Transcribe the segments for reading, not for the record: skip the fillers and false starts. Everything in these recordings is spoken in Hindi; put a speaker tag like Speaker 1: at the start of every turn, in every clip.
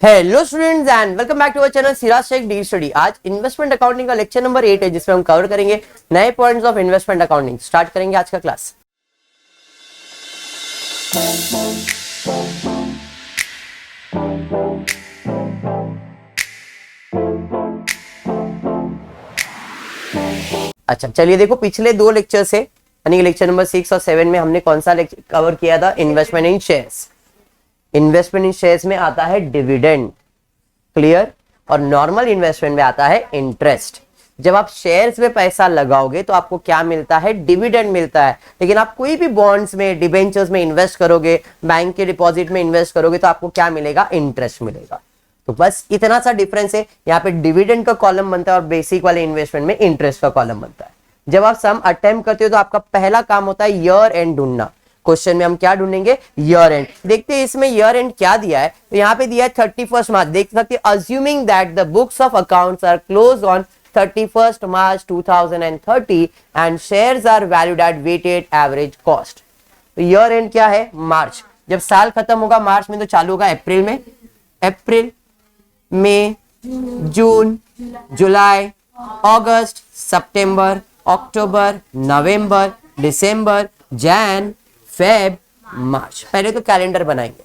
Speaker 1: Hello students and welcome back to our channel Siraj Shaikh the study. आज इन्वेस्टमेंट अकाउंटिंग का लेक्चर नंबर 8 है, जिसमें हम कवर करेंगे नए points of investment accounting. Start करेंगे आज का क्लास। अच्छा चलिए देखो, पिछले दो लेक्चर से यानी लेक्चर नंबर 6 और 7 में हमने कौन सा कवर किया था? इन्वेस्टमेंट इन शेयर्स। इन्वेस्टमेंट इन शेयर्स में आता है डिविडेंड, क्लियर, और नॉर्मल इन्वेस्टमेंट में आता है इंटरेस्ट। जब आप शेयर्स में पैसा लगाओगे तो आपको क्या मिलता है? डिविडेंड मिलता है। लेकिन आप कोई भी बॉन्ड्स में, डिबेंचर्स में इन्वेस्ट करोगे, बैंक के डिपॉजिट में इन्वेस्ट करोगे तो आपको क्या मिलेगा? इंटरेस्ट मिलेगा। तो बस इतना सा डिफरेंस है। यहाँ पे डिविडेंड का कॉलम बनता है और बेसिक वाले इन्वेस्टमेंट में इंटरेस्ट का कॉलम बनता है। जब आप सम अटेम्प्ट करते हो तो आपका पहला काम होता है ईयर एंड ढूंढना। क्वेश्चन में हम क्या ढूंढेंगे? Year and. देखते हैं इसमें ईयर एंड क्या दिया है। तो यहाँ पे दिया है 31 मार्च। देख सकते हैं, assuming that the books of accounts are close on 31 March 2030 and shares are valued at weighted average cost. तो ईयर एंड क्या है? मार्च। जब साल खत्म होगा मार्च में तो चालू होगा अप्रैल में। अप्रैल, मई, जून, जुलाई, अगस्त, सितंबर, अक्टूबर, नवंबर, दिसंबर, जैन, फेब, मार्च। पहले तो कैलेंडर बनाएंगे,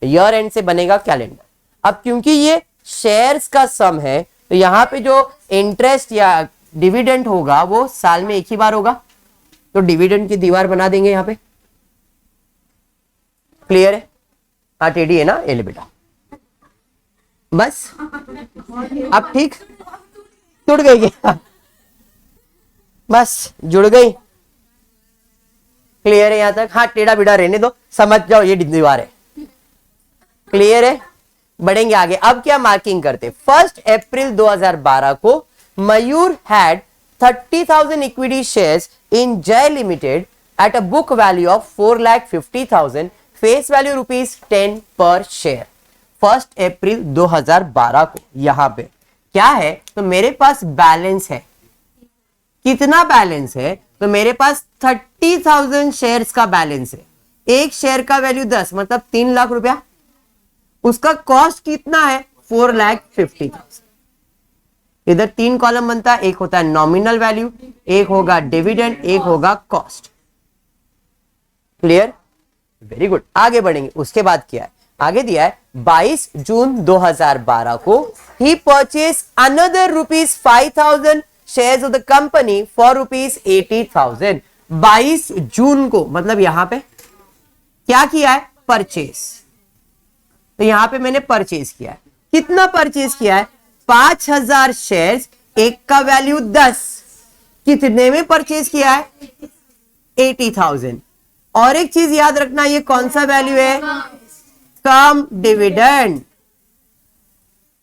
Speaker 1: ईयर एंड से बनेगा कैलेंडर। अब क्योंकि ये शेयर्स का सम है तो यहां पे जो इंटरेस्ट या डिविडेंड होगा वो साल में एक ही बार होगा। तो डिविडेंड की दीवार बना देंगे यहां पे। क्लियर है? हाँ टेडी है ना, ये ले बेटा, बस अब ठीक जुड़ गई क्या? बस जुड़ गई। क्लियर है यहां तक? हाँ टेढ़ा बिढ़ा रहने दो, समझ जाओ ये दीवार है। क्लियर है? बढ़ेंगे आगे। अब क्या मार्किंग करते? 1 अप्रैल 2012 को मयूर हैड 30,000 इक्विटी शेयर्स इन जय limited at a book value of 4,50,000, face value ₹10 पर शेयर। 1 अप्रैल 2012 को यहां पे क्या है? तो मेरे पास बैलेंस है। कितना बैलेंस है? तो मेरे पास 30,000 शेयर्स का बैलेंस है। एक शेयर का वैल्यू 10 मतलब 3 लाख रुपया। उसका कॉस्ट कितना है? 4,50,000। इधर 3 कॉलम बनता है, एक होता है नॉमिनल वैल्यू, एक होगा डिविडेंड, एक होगा कॉस्ट। क्लियर? Very good. आगे बढ़ेंगे। उसके बाद क्या है? आगे दिया है 22 जून 2012 को ही purchase another ₹5,000 shares of the company for ₹80,000। 22 June को मतलब यहां पे क्या किया है? परचेज। तो यहां पे मैंने परचेज किया है। कितना परचेज किया है? 5,000 शेयर्स, एक का वैल्यू 10। कितने में परचेज किया है? 80,000। और एक चीज याद रखना, ये कौन सा वैल्यू है? कम डिविडेंड।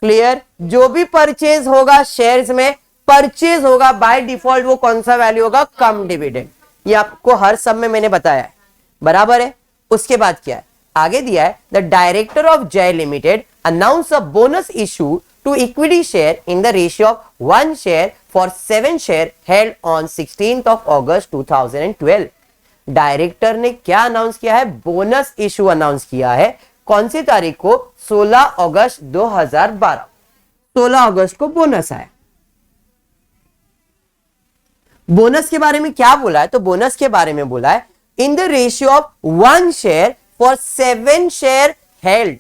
Speaker 1: क्लियर? जो भी परचेज होगा शेयर्स में, परचेज होगा बाय डिफॉल्ट, वो कौन सा वैल्यू होगा? कम डिविडेंड। ये आपको हर सब में मैंने बताया है, बराबर है? उसके बाद क्या है? आगे दिया है the director of Jai limited announce a bonus issue to equity share in the ratio of 1 share for 7 share held on 16 August 2012। Director ने क्या अनाउंस किया है? बोनस इशू अनाउंस किया है। कौन सी तारीख को? 16 अगस्त 2012। 16 अगस्त को बोनस आया। बोनस के बारे में क्या बोला है? तो बोनस के बारे में बोला है इन the ratio of 1 share for 7 share held.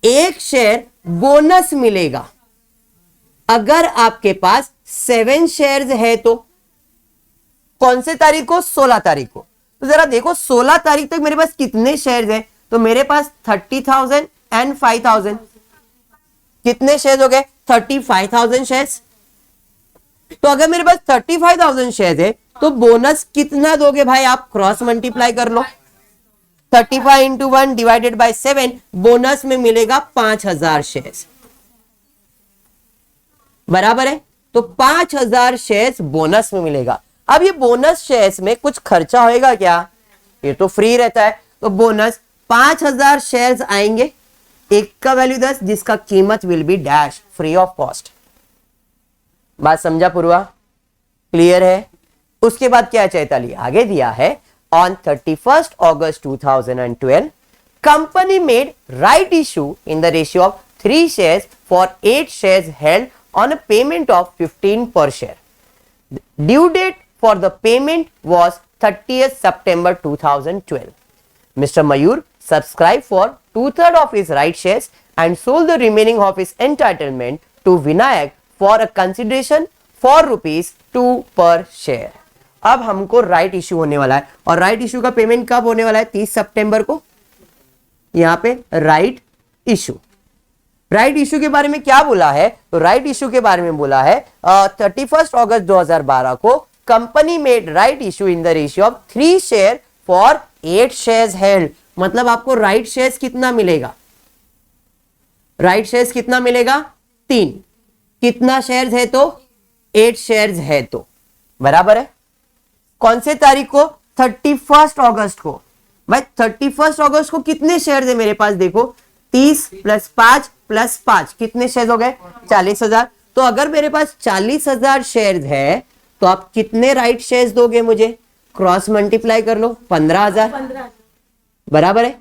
Speaker 1: एक शेयर बोनस मिलेगा अगर आपके पास 7 शेयर्स है। तो कौन से तारीख को? 16 तारीख को। तो जरा देखो 16 तारीख तक मेरे पास कितने शेयर्स हैं? तो मेरे पास 30,000 एंड 5,000। कितने शेयर्स हो गए? 35,000 शेयर्स। तो अगर मेरे पास 35,000 शेयर्स है तो बोनस कितना दोगे भाई? आप क्रॉस मल्टीप्लाई कर लो। 35 इंटू 1 डिवाइडेड बाय 7, बोनस में मिलेगा 5,000 शेयर्स। बराबर है? तो 5,000 शेयर्स बोनस में मिलेगा। अब ये बोनस शेयर्स में कुछ खर्चा होएगा क्या? ये तो फ्री रहता है। तो बोनस 5,000 शेयर्स आएंगे, एक का वैल्यू 10, जिसका कीमत will be dash, free of cost. बात समझा पूर्वा? क्लियर है? उसके बाद क्या चैताली? आगे दिया है on 31 August 2012 company made right issue in the ratio of 3 shares for 8 shares held on a payment of 15 per share. Due date for the payment was 30th September 2012. Mr. Mayur subscribed for 2/3 of his right shares and sold the remaining of his entitlement to Vinayak for a consideration for ₹2 per share. अब हमको राइट इश्यू होने वाला है और राइट इश्यू का पेमेंट कब होने वाला है? 30 सितंबर को. यहां पे राइट इश्यू, राइट इश्यू के बारे में क्या बोला है? तो राइट इश्यू के बारे में बोला है 31 अगस्त 2012 को company made right issue in the ratio of 3 share for 8 shares held. मतलब आपको राइट शेयर्स कितना मिलेगा? राइट शेयर्स कितना मिलेगा? 3. कितना शेयर्स है? तो 8 शेयर्स है. तो बराबर है. कौन से तारीख को? 31 अगस्त को. भाई 31 अगस्त को कितने शेयर्स है मेरे पास? देखो 30 + 5 + 5 कितने शेयर्स हो गए? 40,000. तो अगर मेरे पास 40,000 शेयर्स है तो आप कितने राइट शेयर्स दोगे मुझे? क्रॉस मल्टीप्लाई कर लो. 15,000 बराबर है.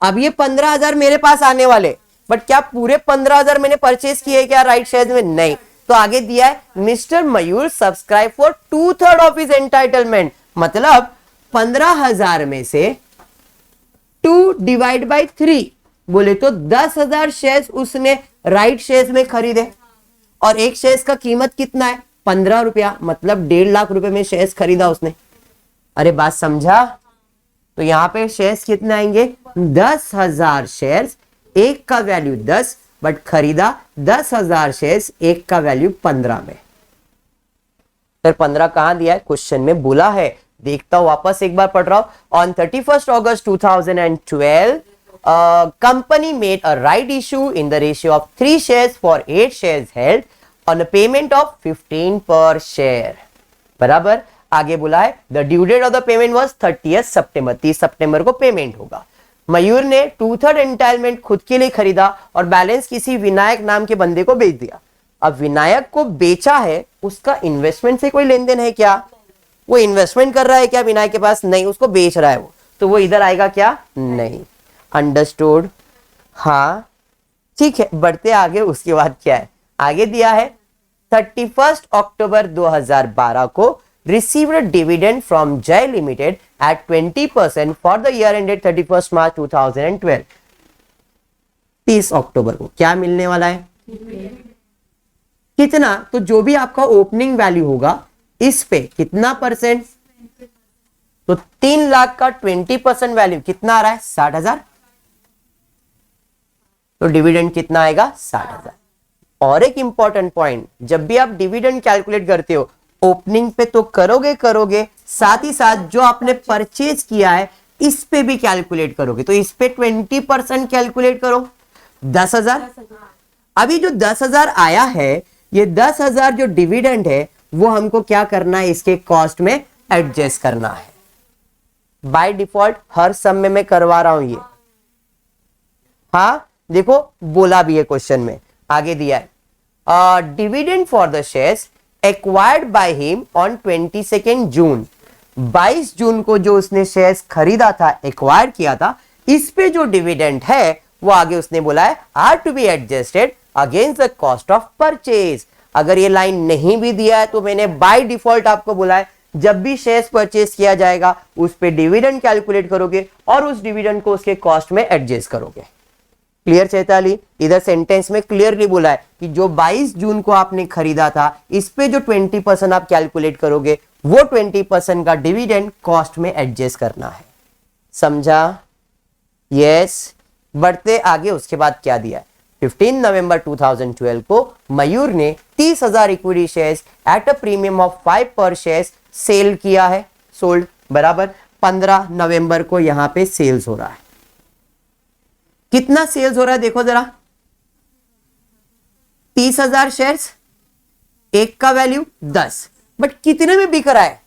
Speaker 1: अब ये 15,000 मेरे पास आने वाले, बट क्या पूरे 15,000 मैंने परचेज किए क्या राइट शेयर्स में? नहीं. तो आगे दिया है mister Mayur subscribe for 2/3 of his entitlement. मतलब 15,000 में से 2 / 3 बोले तो 10,000 शेयर्स उसने राइट शेयर्स में खरीदे और एक शेयर्स का कीमत कितना है? 15 रुपया. मतलब 1.5 लाख रुपए में शेयर्स खरीदा उसने. अरे बात समझा? तो यहां पे शेयर्स कितने आएंगे? 10,000 शेयर्स. एक का वैल्यू 10 बट खरीदा 10,000 शेयर्स. एक का वैल्यू 15 में. फिर 15 कहां दिया है? क्वेश्चन में बोला है. देखता हूं, वापस एक बार पढ़ रहा हूं. On 31 August 2012 company made a right issue in the ratio of 3 shares for 8 shares held on a payment of 15 per share. बराबर. आगे बोला है the due date of the payment was 30th September. 30 सितंबर को पेमेंट होगा. मयूर ने 2/3 एंटाइटलमेंट खुद के लिए खरीदा और बैलेंस किसी विनायक नाम के बंदे को बेच दिया. अब विनायक को बेचा है, उसका इन्वेस्टमेंट से कोई लेन देन है क्या? वो इन्वेस्टमेंट कर रहा है क्या विनायक के पास? नहीं. उसको बेच रहा है वो, तो वो इधर आएगा क्या? नहीं. अंडरस्टूड. हाँ ठीक है. बढ़ते आगे. उसके बाद क्या है? आगे दिया है 31 अक्टूबर 2012 को received a dividend from Jai Limited at 20% for the year ended 31st March 2012. 30 अक्टूबर को क्या मिलने वाला है? कितना? तो जो भी आपका ओपनिंग वैल्यू होगा इस पे कितना परसेंट? तो 3 लाख का 20% वैल्यू कितना आ रहा है? 60,000. तो डिविडेंड कितना आएगा? 60,000. और एक इंपॉर्टेंट पॉइंट, जब भी आप डिविडेंड कैलकुलेट करते हो ओपनिंग पे तो करोगे, साथ ही साथ जो आपने परचेज किया है इस पे भी कैलकुलेट करोगे. तो इस पे 20% कैलकुलेट करो. 10,000. अभी जो 10,000 आया है, ये 10,000 जो डिविडेंड है वो हमको क्या करना है? इसके कॉस्ट में एडजस्ट करना है. बाय डिफॉल्ट हर सम में मैं करवा रहा हूं ये. हाँ देखो बोला भी है क्वेश्चन में. आगे दिया है dividend for the shares acquired by him on 22 June. 22 June को जो उसने शेयर्स खरीदा था, एक्वायर किया था, इस पे जो डिविडेंड है वो आगे उसने बोला है are to be adjusted against the cost of purchase. अगर ये लाइन नहीं भी दिया है तो मैंने बाय डिफॉल्ट आपको बोला है जब भी शेयर्स परचेज किया जाएगा उस पे डिविडेंड कैलकुलेट करोगे और उस डिविडेंड को उसके कॉस्ट में एडजस्ट करोगे. क्लियर चैताली? इधर सेंटेंस में क्लियरली बोला है कि जो 22 जून को आपने खरीदा था इस पे जो 20% आप कैलकुलेट करोगे वो 20% का डिविडेंड कॉस्ट में एडजस्ट करना है. समझा? यस. बढ़ते आगे. उसके बाद क्या दिया है? 15 नवंबर 2012 को मयूर ने 30,000 equity shares at a premium of 5 पर शेयर्स सेल किया है. सोल्ड. बराबर. 15 नवंबर को यहां पे सेल्स हो रहा है. कितना सेल्स हो रहा है देखो जरा. 30,000 शेयर्स, एक का वैल्यू 10, बट कितने में बिक रहा है?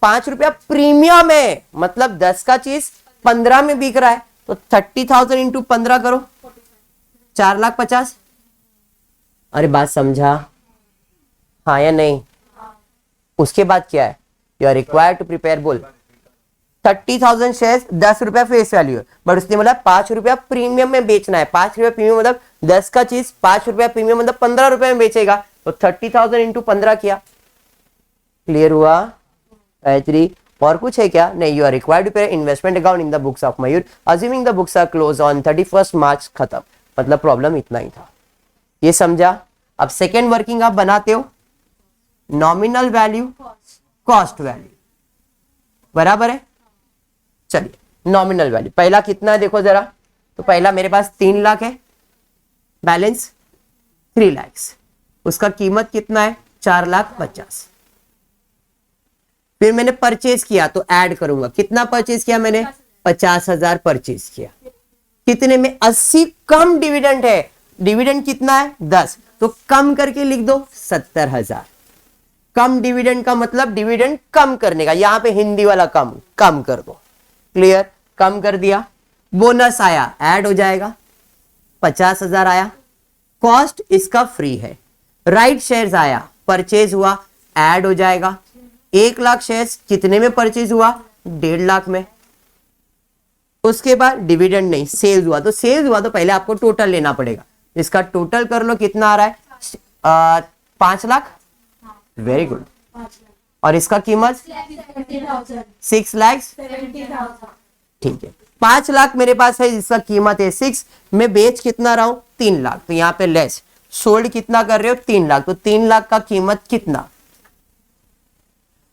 Speaker 1: 5 रुपया प्रीमियम है. मतलब 10 का चीज 15 में बिक रहा है. तो 30,000 इंटू 15 करो, 4,50,000. अरे बात समझा? हाँ या नहीं? उसके बाद क्या है? You are required to prepare. बोल. 30,000 शेयर 10 रुपया फेस वैल्यू है, बट उसने बोला 5 रुपया प्रीमियम में बेचना है। 5 रुपया प्रीमियम मतलब 10 का चीज 5 रुपया प्रीमियम मतलब 15 रुपए में बेचेगा, तो 30,000 इंटू 15 किया। क्लियर हुआ गायत्री? और कुछ है क्या? नहीं। You are required to pay investment account in the books of Mayur assuming the books are close on 31 March. खत्म। मतलब प्रॉब्लम इतना ही था, ये समझा? अब सेकेंड वर्किंग आप बनाते हो, नॉमिनल वैल्यू कॉस्ट वैल्यू, बराबर है। चलिए नॉमिनल वैल्यू पहला कितना है देखो जरा। तो पहला मेरे पास 3 लाख है, बैलेंस 3 लाख, उसका कीमत कितना है 4,50,000। फिर मैंने परचेज किया तो ऐड करूंगा, कितना परचेज किया मैंने? 50,000 परचेज किया। कितने में? 80 कम डिविडेंड है। डिविडेंड कितना है? 10, तो कम करके लिख दो 70,000। कम डिविडेंड का मतलब डिविडेंड कम करने का, यहां पे हिंदी वाला कम, कम कर दो। क्लियर? कम कर दिया। बोनस आया, ऐड हो जाएगा, 50,000 आया। कॉस्ट इसका फ्री है। राइट शेयर्स आया, परचेज हुआ, ऐड हो जाएगा। 1 लाख शेयर्स कितने में परचेज हुआ? 1.5 लाख में। उसके बाद डिविडेंड नहीं, सेल्स हुआ। तो सेल्स हुआ तो पहले आपको टोटल लेना पड़ेगा, इसका टोटल कर लो, कितना आ रहा है? 5 लाख। Very good. और इसका कीमत 6 लाख। ठीक है, 5 लाख मेरे पास है, जिसका कीमत है 6। मैं बेच कितना रहा हूं? 3 लाख। तो यहां पे लेस, सोल्ड कितना कर रहे हो? 3 लाख। तो 3 लाख का कीमत कितना?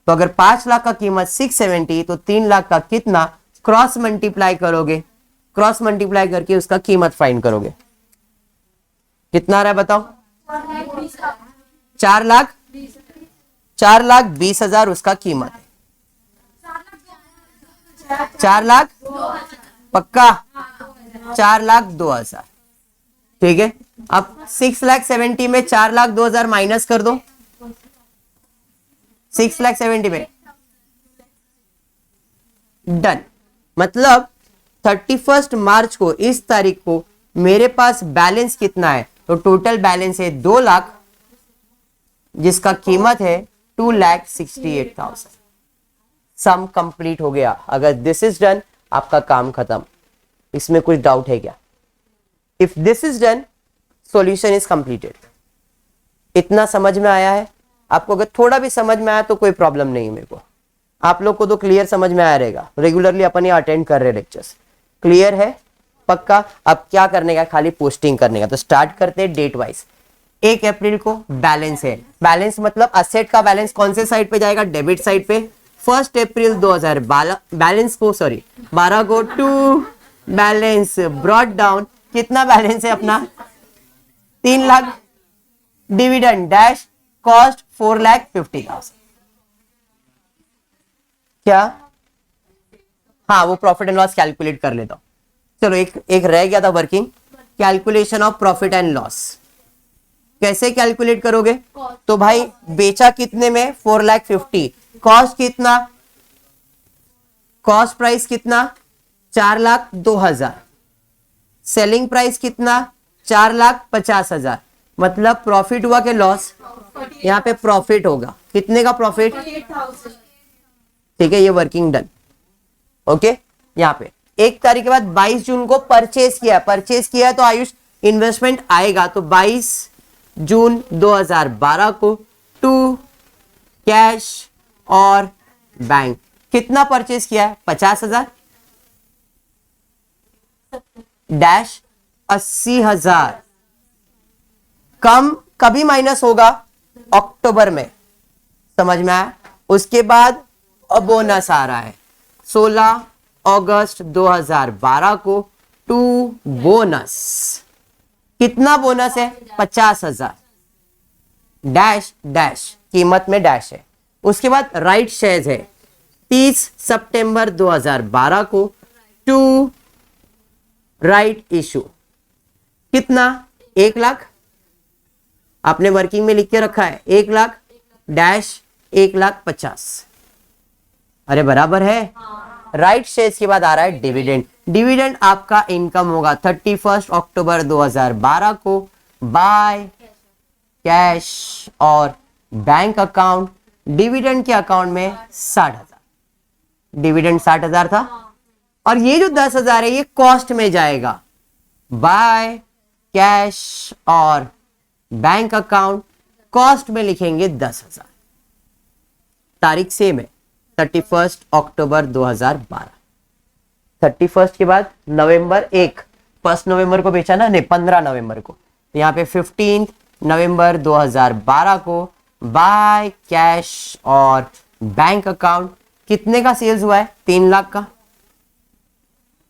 Speaker 1: तो अगर 5 लाख का कीमत 670, तो 3 लाख का कितना? क्रॉस मल्टीप्लाई करोगे, क्रॉस मल्टीप्लाई करके उसका कीमत फाइंड करोगे। कितना आ रहा है बताओ? 4,20,000 उसका कीमत है। 4,00,000 पक्का? 4,02,000। ठीक है, अब 6,70,000 में 4,02,000 माइनस कर दो। 6,70,000 में डन। मतलब 31 मार्च को, इस तारीख को मेरे पास बैलेंस कितना है? तो टोटल बैलेंस है 2 लाख, जिसका कीमत है 2,68,000। सम कंप्लीट हो गया। अगर दिस इज डन, आपका काम खत्म। इसमें कुछ डाउट है क्या? If this is done, solution is completed. इतना समझ में आया है आपको? अगर थोड़ा भी समझ में आया तो कोई प्रॉब्लम नहीं है मेरे को। आप लोग को तो क्लियर समझ में आया रहेगा, रेगुलरली अपन ये अटेंड कर रहे लेक्चर्स। क्लियर है पक्का? अब क्या करने का? खाली पोस्टिंग करने का। तो स्टार्ट करते हैं डेट वाइज। 1 अप्रैल को बैलेंस है। बैलेंस मतलब असेट का बैलेंस कौन से साइड पे जाएगा? डेबिट साइड पे। 1 अप्रैल 2012 बैलेंस को, सॉरी 12 को टू बैलेंस ब्रॉट डाउन। कितना बैलेंस है अपना? 3 लाख। Dividend dash cost 4,50,000। क्या? हाँ, वो प्रॉफिट एंड लॉस कैलकुलेट कर लेता हूं। चलो एक रह गया था working, calculation of profit and loss. कैसे कैलकुलेट करोगे? तो भाई बेचा कितने में? 4,50,000। कॉस्ट कितना? कॉस्ट प्राइस कितना? 4,02,000। सेलिंग प्राइस कितना? 4,50,000। मतलब प्रॉफिट हुआ कि लॉस? यहाँ पे प्रॉफिट होगा। कितने का प्रॉफिट? ठीक है, ये वर्किंग डन। ओके, यहाँ पे 1 तारीख के बाद 22 जून को परचेज किया। परचेज किया तो आयुष इन्वेस्टमेंट आएगा। तो 22 जून 2012 को टू कैश और बैंक। कितना परचेज किया है? 50,000 डैश 80,000। कम कभी माइनस होगा? अक्टूबर में। समझ में आया? उसके बाद अब बोनस आ रहा है 16 अगस्त 2012 को टू बोनस। कितना बोनस है? 50,000 डैश डैश, कीमत में डैश है। उसके बाद राइट शेयर्स है 30 सितंबर 2012 को टू राइट इशू। कितना? 1 लाख। आपने वर्किंग में लिख के रखा है 1 लाख डैश 1,50,000। अरे बराबर है। राइट शेयर्स के बाद आ रहा है डिविडेंड। डिविडेंड आपका इनकम होगा 31 अक्टूबर 2012 को बाय कैश और बैंक अकाउंट। डिविडेंड के अकाउंट में 60,000। डिविडेंड 60,000 था, और ये जो 10,000 है ये कॉस्ट में जाएगा बाय कैश और बैंक अकाउंट। कॉस्ट में लिखेंगे 10,000। तारीख सेम है 31 अक्टूबर 2012। 31 के बाद नवंबर 1 नवंबर को बेचा ना, नहीं 15 नवंबर को, तो यहाँ पे 15 नवंबर 2012 को बाय कैश और बैंक अकाउंट कितने का सेल्स हुआ है? 3 लाख का।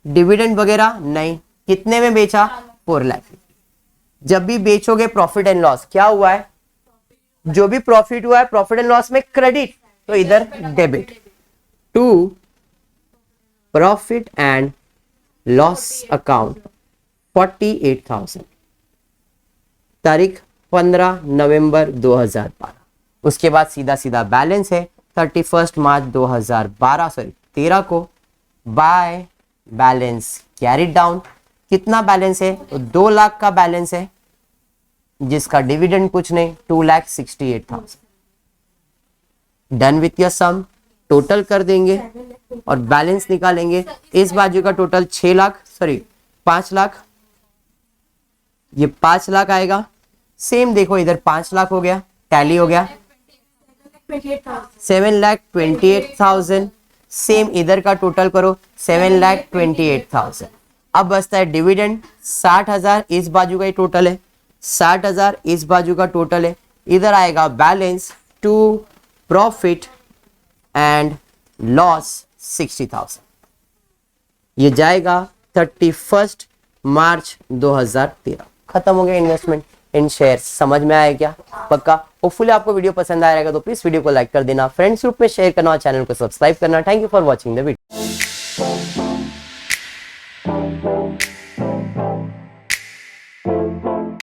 Speaker 1: डिविडेंड वगैरह नहीं, कितने में बेचा? 4 लाख। जब भी बेचोगे प्रॉफिट एंड लॉस क्या हुआ है? जो भी प्रॉफिट हुआ है प्रॉफिट एंड लॉस में क्रेडिट, तो इधर debit to profit and loss account 48,000। तारीख 15 नवंबर 2012। उसके बाद सीधा सीधा बैलेंस है 31 मार्च 13 को बाय बैलेंस कैरिड डाउन। कितना बैलेंस है? तो 2 लाख का बैलेंस है, जिसका डिविडेंड कुछ नहीं, 2,68,000। Done with your sum, total कर देंगे और बैलेंस निकालेंगे। इस बाजू का टोटल 5 लाख, ये 5 लाख आएगा। सेम देखो इधर 5 लाख हो गया, टैली हो गया 7,28,000। सेम इधर का टोटल करो 7,28,000। अब बचता है डिविडेंड 60,000, इस बाजू का ही टोटल है, 60,000 इस बाजू का टोटल है। इधर आएगा balance to profit and loss 60,000। ये जाएगा 31 मार्च 2013। खत्म हो गया इन्वेस्टमेंट इन शेयर्स। समझ में आया क्या? पक्का। होपफुली आपको वीडियो पसंद आया रहेगा तो प्लीज वीडियो को लाइक कर देना, फ्रेंड्स ग्रुप में शेयर करना और चैनल को सब्सक्राइब करना। Thank you for watching the video.